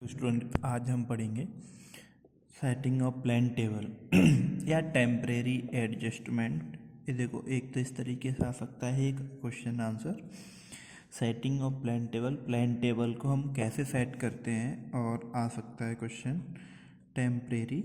Student, आज हम पढ़ेंगे सेटिंग ऑफ प्लान टेबल या टेम्परेरी एडजस्टमेंट। ये देखो, एक तो इस तरीके से आ सकता है एक question answer. Setting of plan table को हम कैसे सेट करते हैं, और आ सकता है question temporary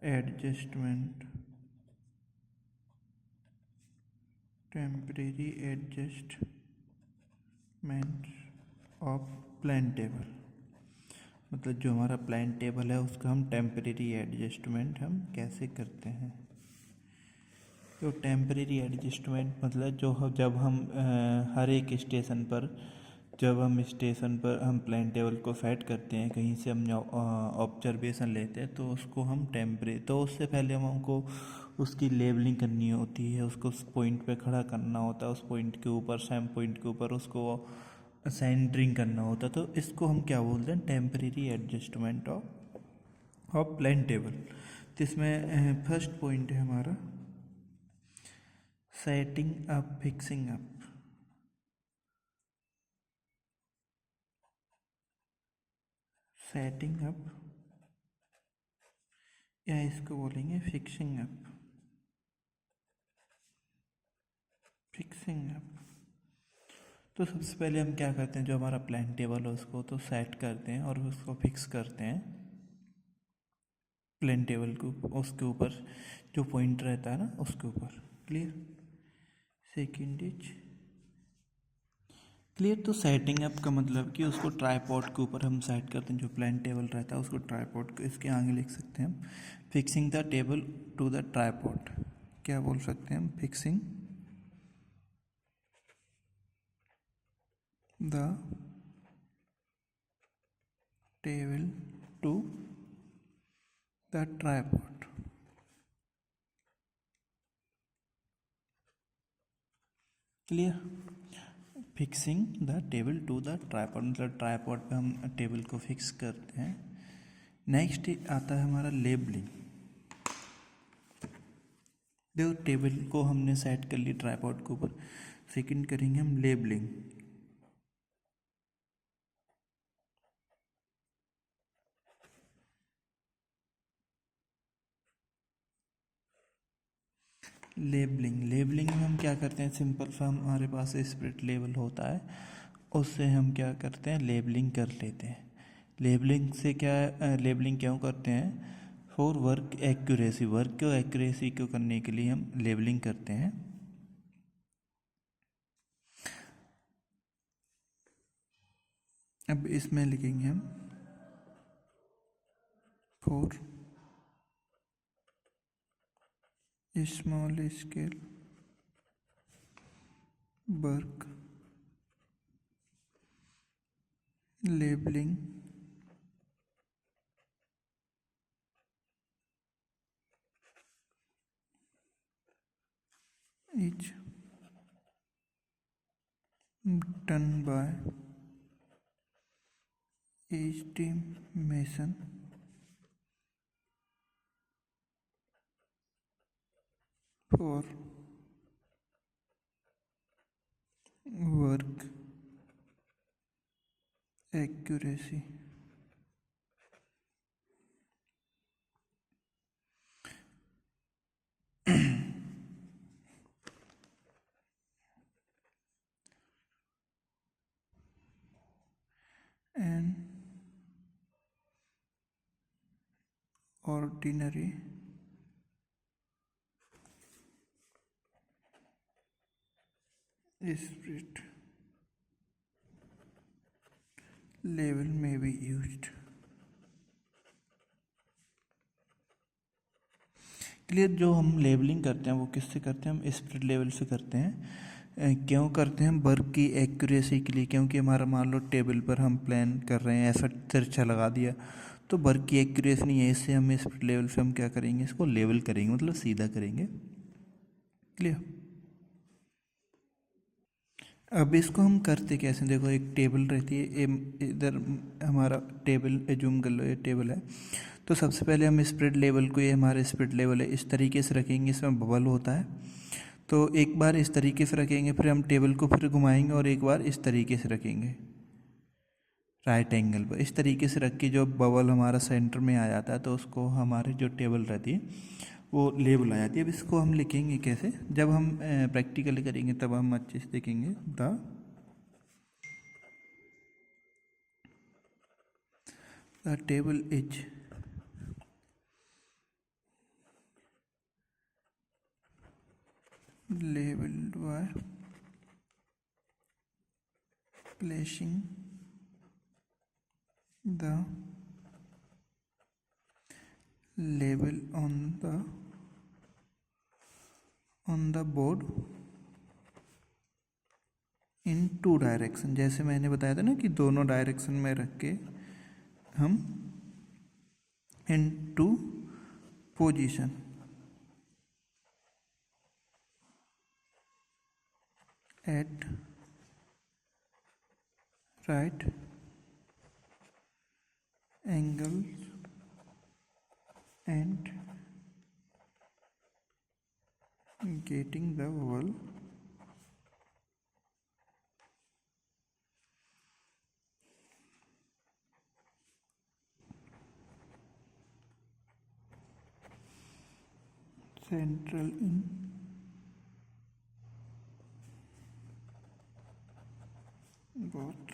adjustment of plan table. मतलब जो हमारा प्लान टेबल है उसका हम टेम्परेरी एडजस्टमेंट हम कैसे करते हैं। तो टेम्परेरी एडजस्टमेंट मतलब जब हम हर एक स्टेशन पर हम प्लान टेबल को सेट करते हैं, कहीं से हम ऑब्जर्वेशन लेते हैं, तो उसको हम तो उससे पहले हमको उसकी लेबलिंग करनी होती है, उसको उस पॉइंट पे खड़ा करना होता है, उस पॉइंट के ऊपर सेम पॉइंट के ऊपर उसको सेंटरिंग करना होता है। तो इसको हम क्या बोलते हैं, temporary adjustment of plan table. तो इसमें फर्स्ट पॉइंट है हमारा setting up fixing up. Setting up या इसको बोलेंगे फिक्सिंग अप। तो सबसे पहले हम क्या करते हैं, जो हमारा प्लान टेबल है उसको तो सेट करते हैं और उसको फिक्स करते हैं। प्लान टेबल को उसके ऊपर जो पॉइंट रहता है ना उसके ऊपर। क्लियर? Second is clear. तो सेटिंग अप का मतलब कि उसको ट्राईपॉड के ऊपर हम सेट करते हैं। जो प्लान टेबल रहता है उसको ट्राईपॉड को इसके आगे लिख सकते हैं हम fixing the table to the tripod. क्या बोल सकते हैं हम, fixing the table to the tripod. Clear? Fixing the table to the tripod tripod ट्राईपॉड पे हम टेबल को फिक्स करते हैं। नेक्स्ट आता है हमारा लेबलिंग। देखो, टेबल को हमने सेट कर ली ट्राईपॉड के ऊपर। सेकंड करेंगे हम लेबलिंग। लेबलिंग में हम क्या करते हैं, सिंपल सा हमारे पास स्प्रिट लेवल होता है, उससे हम क्या करते हैं, लेबलिंग कर लेते हैं। लेबलिंग क्यों करते हैं, फॉर वर्क एक्यूरेसी को करने के लिए हम लेबलिंग करते हैं। अब इसमें लिखेंगे हम for small scale work labelling is done by estimation for work accuracy and ordinary spirit level may be used। Clear? जो हम लेबलिंग करते हैं वो किससे करते हैं, हम स्प्रिट लेवल से करते हैं। क्यों करते हैं, वर्क की एक्यूरेसी के लिए। क्योंकि हमारा मान लो टेबल पर हम प्लान कर रहे हैं, ऐसा तिरछा लगा दिया तो वर्क की एक्यूरेसी नहीं है, इससे हम स्प्रिट लेवल से हम क्या करेंगे, इसको लेवल करेंगे, मतलब सीधा करेंगे। क्लियर? अब इसको हम करते कैसे, देखो एक टेबल रहती है, इधर हमारा टेबल एज्यूम कर लो ये टेबल है। तो सबसे पहले हम स्प्रेड लेवल को, ये हमारा स्प्रेड लेवल है, इस तरीके से रखेंगे, इसमें बबल होता है। तो एक बार इस तरीके से रखेंगे, फिर हम टेबल को फिर घुमाएंगे और एक बार इस तरीके से रखेंगे राइट एंगल पर। इस तरीके से रख के जो बबल हमारा सेंटर में आ जाता है तो उसको हमारे जो टेबल रहती है वो लेबल आ जाती है। अब इसको हम लिखेंगे कैसे, जब हम प्रैक्टिकली करेंगे तब हम अच्छे से देखेंगे। The table is labeled by placing the label on the board in two direction. जैसे मैंने बताया था ना कि दोनों डायरेक्शन में रख के हम इन two position at right angles and getting the vowel central in both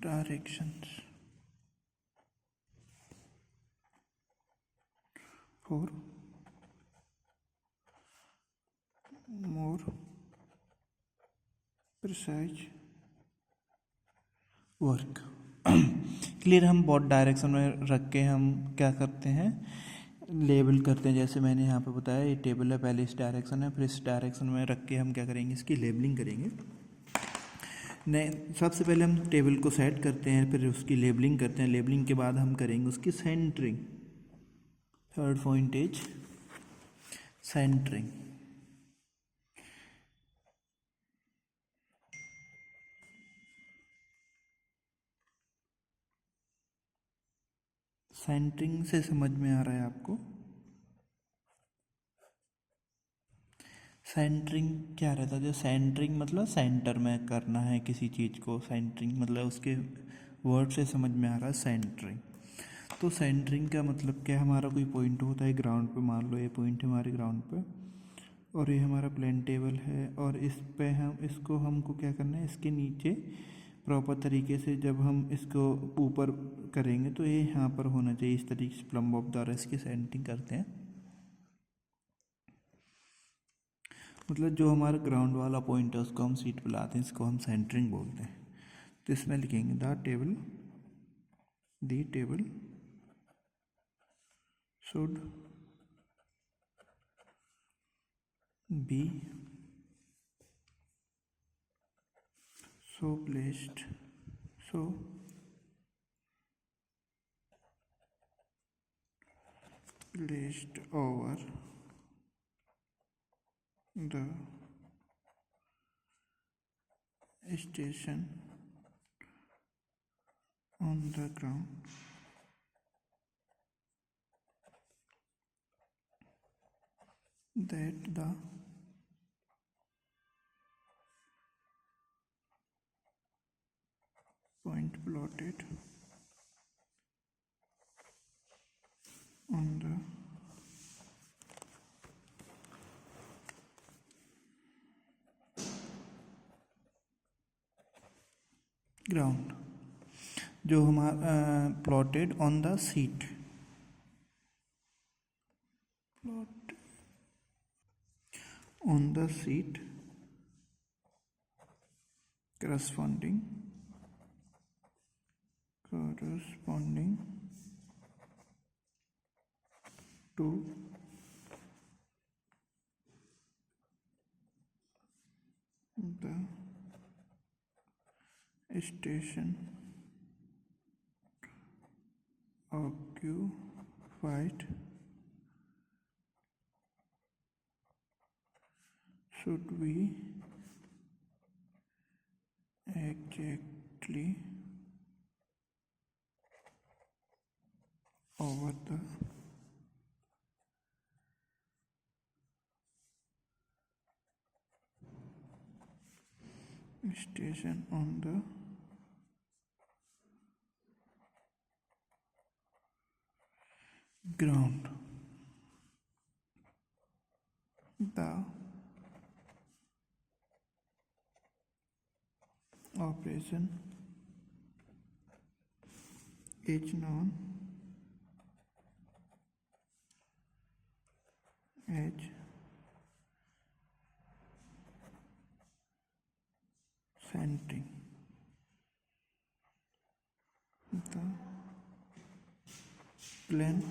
directions for more precise work. Clear. हम बोथ डायरेक्शन में रख के हम क्या करते हैं, लेबल करते हैं। जैसे मैंने यहाँ पे बताया ये टेबल है, पहले इस डायरेक्शन है, फिर इस डायरेक्शन में रख के हम क्या करेंगे, इसकी लेबलिंग करेंगे। नहीं, सबसे पहले हम टेबल को सेट करते हैं, फिर उसकी लेबलिंग करते हैं। लेबलिंग के बाद हम करेंगे उसकी centring. Third point is centring. Centring से समझ में आ रहा है आपको? सेंटरिंग क्या रहता है? जो सेंटरिंग मतलब सेंटर में करना है किसी चीज़ को। सेंटरिंग मतलब उसके वर्ड से समझ में आ रहा है सेंटरिंग। तो सेंटरिंग का मतलब क्या, हमारा कोई पॉइंट होता है ग्राउंड पे, मान लो ये पॉइंट है हमारे ग्राउंड पे और ये हमारा प्लेन टेबल है, और इस पे हम इसको हमको क्या करना है, इसके नीचे प्रॉपर तरीके से जब हम इसको ऊपर करेंगे तो ये यहाँ पर होना चाहिए इस तरीके से प्लम्ब ऑफ द्वारा इसकी सेंटरिंग करते हैं। मतलब जो हमारा ग्राउंड वाला पॉइंट है उसको हम सीट पे लाते हैं, इसको हम सेंटरिंग बोलते हैं। तो इसमें लिखेंगे the table should be so placed over the station on the ground that the point plotted on the ground, जो हमारा plotted on the seat, plot on the seat corresponding to the station occupied should be exactly over the station on the ground. The operation is known as centering the plane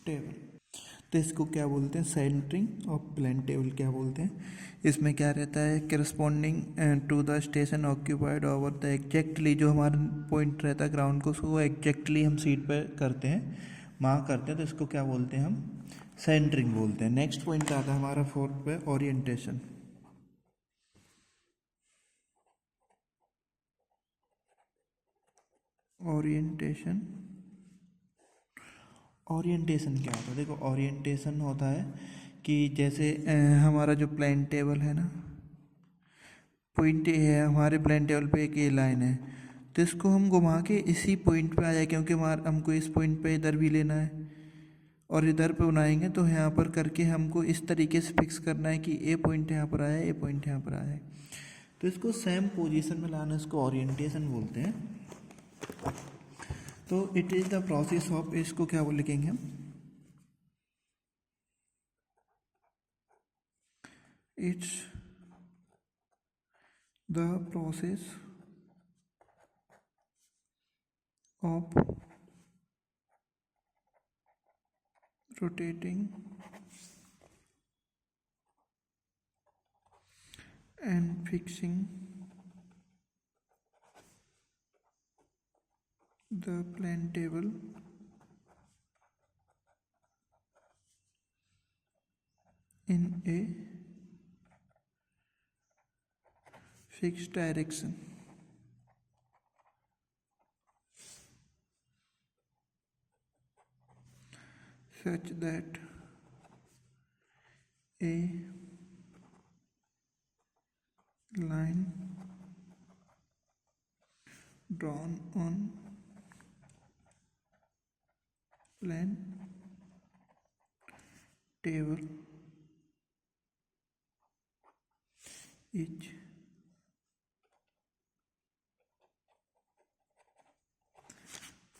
table. तो इसको क्या बोलते हैं, centering और plane table क्या बोलते हैं। इसमें क्या रहता है, corresponding to the station occupied over the exactly, जो हमारा पॉइंट रहता है ग्राउंड को, उसको एग्जैक्टली हम सीट पर करते हैं, मार्क करते हैं, तो इसको क्या बोलते हैं हम, सेंटरिंग बोलते हैं। नेक्स्ट पॉइंट आता है हमारा फोर्थ पे, ओरिएंटेशन। ओरिएंटेशन, ओरिएंटेशन क्या होता है, देखो ओरिएंटेशन होता है कि जैसे हमारा जो प्लेन टेबल है ना, पॉइंट ए है हमारे प्लेन टेबल पे, एक ए लाइन है, तो इसको हम घुमा के इसी पॉइंट पे आ जाए, क्योंकि हमारा हमको इस पॉइंट पे इधर भी लेना है और इधर पे बनाएंगे, तो यहाँ पर करके हमको इस तरीके से फिक्स करना है कि ए पॉइंट यहाँ पर आया, ए पॉइंट यहाँ पर आया, तो इसको सेम पोजीशन में लाना, इसको ओरिएंटेशन बोलते हैं। तो it is the process of, इसको क्या बोल लिखेंगे हम, it's the process of rotating and fixing the plane table in a fixed direction such that a line drawn on plane table is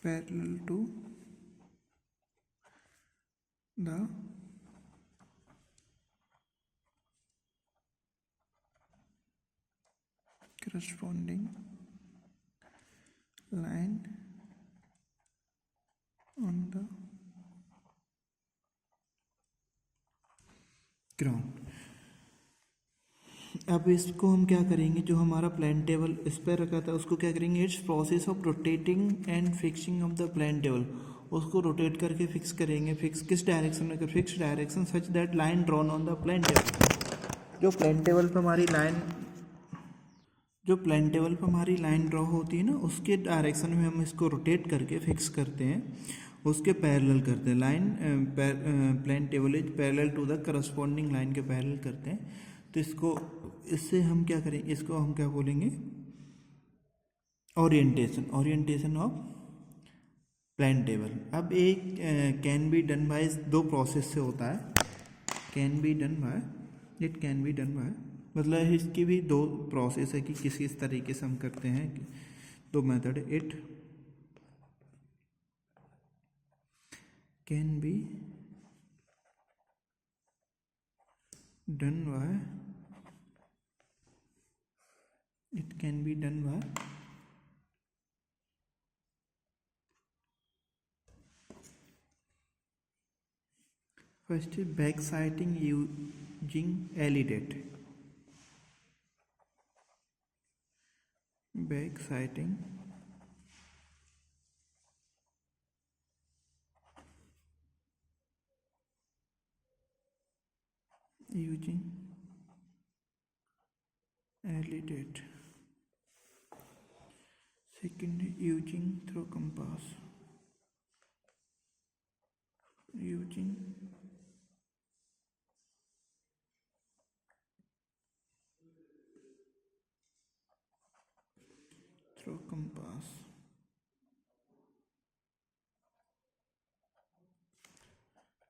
parallel to the corresponding line on the ground। अब इसको हम क्या करेंगे, जो हमारा plane table इस पर रखा था उसको क्या करेंगे, it's process of rotating and fixing of the plane table, उसको रोटेट करके फिक्स करेंगे। फिक्स किस डायरेक्शन में, fix direction such that line drawn on the plane table, जो प्लेन टेबल पर हमारी लाइन, जो प्लेन टेबल पर हमारी लाइन ड्रॉ होती है ना, उसके डायरेक्शन में हम इसको रोटेट करके फिक्स करते हैं, उसके पैरेलल करते हैं। Line plane table is parallel to the corresponding line के पैरेलल करते हैं। तो इसको, इससे हम क्या करेंगे, इसको हम क्या बोलेंगे, orientation, orientation of plane table. अब एक कैन बी डन बाय, दो प्रोसेस से होता है, can be done by, it can be done by, मतलब इसकी भी दो प्रोसेस है कि किसी इस तरीके से हम करते हैं, दो method, it can be done by, it can be done by first back sighting using alidade, back sighting using validate, second using through compass, using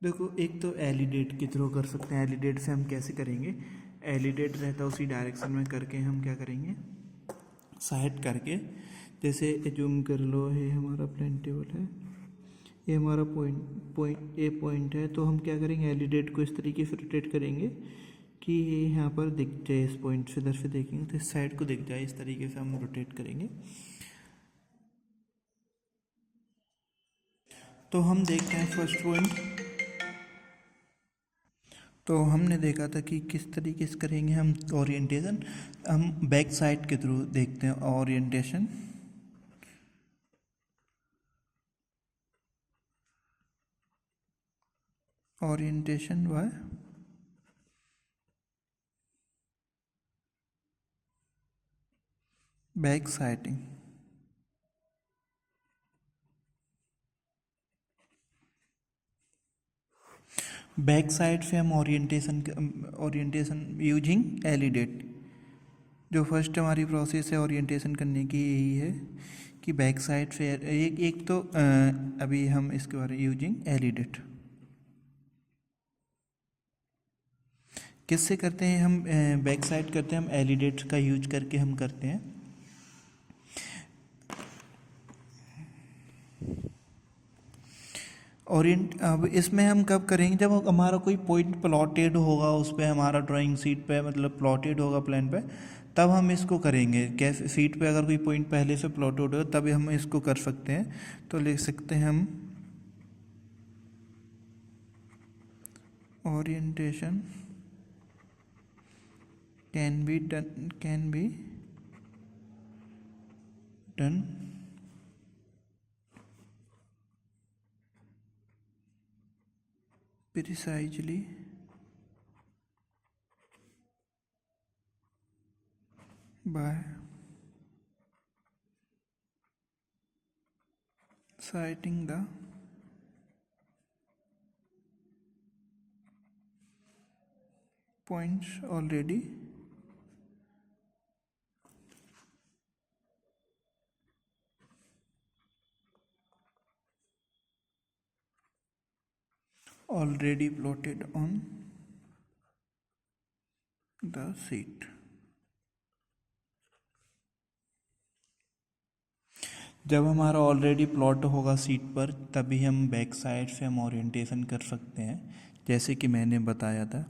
देखो, एक तो एलिडेट के थ्रू कर सकते हैं। एलिडेट से हम कैसे करेंगे, एलिडेट रहता है उसी डायरेक्शन में करके हम क्या करेंगे, साइड करके, जैसे जूम कर लो, ये हमारा प्लेन टेबल है, ये हमारा पॉइंट है, तो हम क्या करेंगे, एलिडेट को इस तरीके से रोटेट करेंगे कि ये यहाँ पर दिख जाए, इस पॉइंट से इधर से देखेंगे तो इस साइड को दिख जाए, इस तरीके से हम रोटेट करेंगे। तो हम देखते हैं फर्स्ट पॉइंट, तो हमने देखा था कि किस तरीके से करेंगे हम ओरिएंटेशन, हम बैक साइड के थ्रू देखते हैं orientation. Orientation buy back siding. Back side से हम ओरिएंटेशन यूजिंग एलिडेट। जो फर्स्ट हमारी प्रोसेस है ओरिएंटेशन करने की, यही है कि बैक साइड से एक तो अभी हम इसके बारे में यूजिंग एलिडेट किससे करते हैं, हम बैक साइड करते हैं, हम एलिडेट का यूज करके हम करते हैं। अब इसमें हम कब करेंगे, जब हमारा कोई पॉइंट प्लॉटेड होगा उस पर, हमारा ड्राइंग शीट पे मतलब प्लॉटेड होगा प्लान पे, तब हम इसको करेंगे। कैसे, शीट पे अगर कोई पॉइंट पहले से प्लॉटेड हो तभी हम इसको कर सकते हैं। तो लिख सकते हैं हम orientation can be done precisely by citing the points already plotted on the sheet। जब हमारा ऑलरेडी प्लॉट होगा सीट पर, तभी हम बैक साइड से हम ओरिएंटेशन कर सकते हैं। जैसे कि मैंने बताया था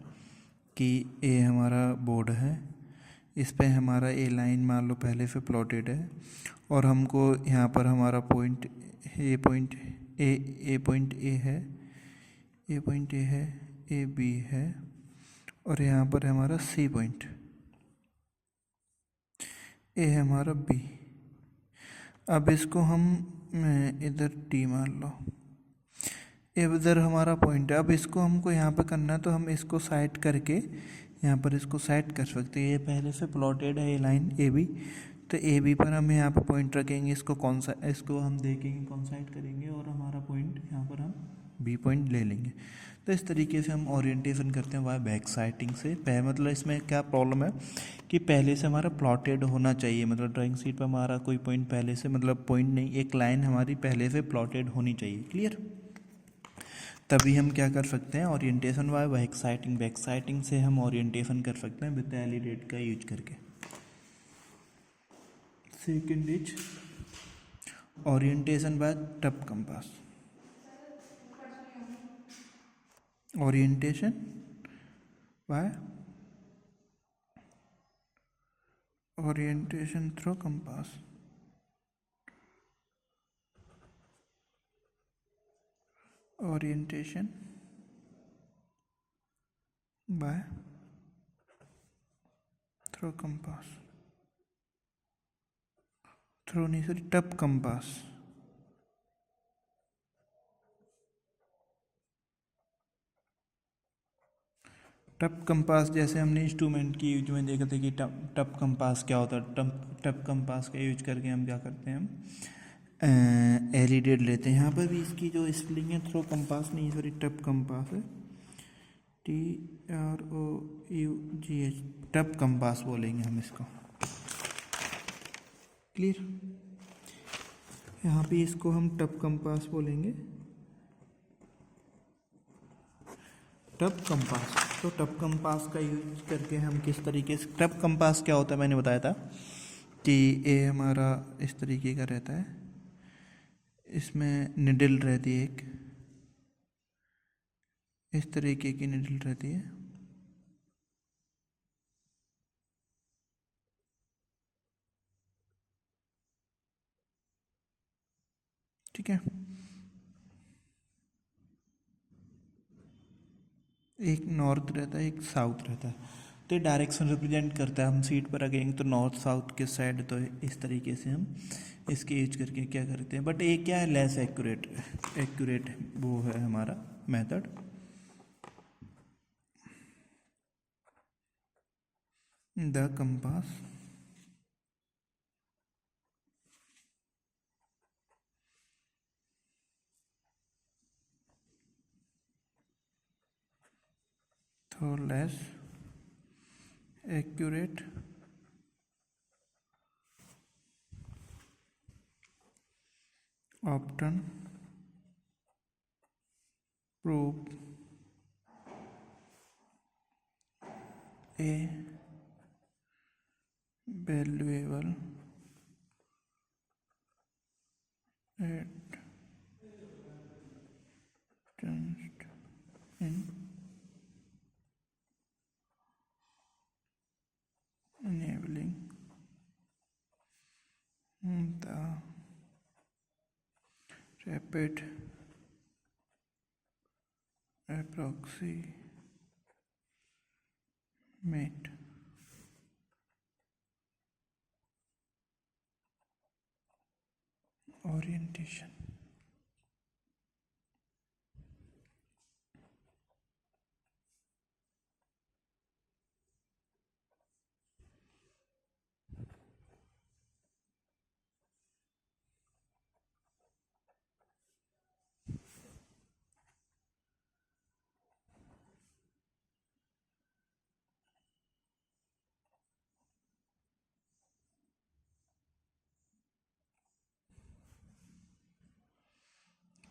कि ये हमारा बोर्ड है, इस पे हमारा ए लाइन मान लो पहले से प्लॉटेड है, और हमको यहाँ पर हमारा पॉइंट ए पॉइंट ए है, ए बी है, और यहाँ पर हमारा सी पॉइंट, ए है हमारा बी। अब इसको हम इधर टी मान लो, इधर हमारा पॉइंट है। अब इसको हमको यहाँ पे करना है, तो हम इसको साइड करके यहाँ पर इसको साइड कर सकते हैं। ये पहले से प्लॉटेड है ये लाइन ए बी, तो ए बी पर हम यहाँ पे पॉइंट रखेंगे, इसको हम देखेंगे कौन साइड करेंगे, और हमारा पॉइंट यहाँ पर हम बी पॉइंट ले लेंगे। तो इस तरीके से हम ओरिएंटेशन करते हैं वाई बैक साइडिंग से। मतलब इसमें क्या प्रॉब्लम है कि पहले से हमारा प्लॉटेड होना चाहिए, मतलब ड्राइंग शीट पर हमारा कोई पॉइंट पहले से, मतलब पॉइंट नहीं, एक लाइन हमारी पहले से प्लॉटेड होनी चाहिए। क्लियर, तभी हम क्या कर सकते हैं, ओरिएंटेशन वाई बैक साइडिंग से हम ओरिएंटेशन कर सकते हैं विद एलिडेट का यूज करके। Second is orientation by trough compass. Orientation by orientation through compass. Orientation by through compass, through नहीं sorry trough compass. Trough compass जैसे हमने इंस्ट्रूमेंट की यूज में देखा था कि टप कंपास क्या होता है। टप कंपास का यूज करके हम क्या करते हैं, हम एलिडेट लेते हैं। यहाँ पर भी इसकी जो स्पेलिंग है थ्रो कंपास नहीं, सॉरी टप कंपास है, TROUGH, टप कंपास बोलेंगे हम इसको। क्लियर, यहाँ पे इसको हम टप कंपास बोलेंगे। Tub compass. तो टब कंपास का यूज करके हम किस तरीके से, टब कंपास क्या होता है मैंने बताया था कि ये हमारा इस तरीके का रहता है, इसमें निडल रहती है, एक इस तरीके की निडल रहती है। ठीक है, एक नॉर्थ रहता है, एक साउथ रहता है। तो ये डायरेक्शन रिप्रेजेंट करता है। हम सीट पर अगेंगे तो नॉर्थ साउथ के साइड, तो इस तरीके से हम इसके यूज करके क्या करते हैं। बट ये क्या है, लेस एक्यूरेट, एक्यूरेट वो है हमारा मेथड। द कंपास थो less accurate often prove a valuable advanced in enabling the rapid approximate orientation।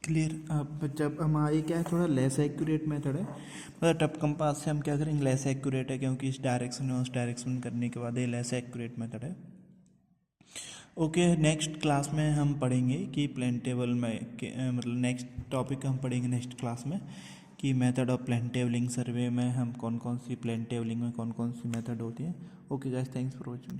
Clear. अब जब हमारी क्या है, थोड़ा लेस एक्यूरेट मेथड है, मतलब टप कंपास से हम क्या करेंगे, लेस एक्यूरेट है, क्योंकि इस डायरेक्शन में उस डायरेक्शन करने के बाद ये लेस एक्यूरेट मेथड है। ओके, नेक्स्ट क्लास में हम पढ़ेंगे कि प्लेन टेबल में मतलब नेक्स्ट टॉपिक हम पढ़ेंगे नेक्स्ट क्लास में कि मेथड ऑफ प्लेन टेबलिंग सर्वे में हम कौन कौन सी, प्लेन टेबलिंग में कौन कौन सी मेथड होती है। Okay guys, thanks for watching.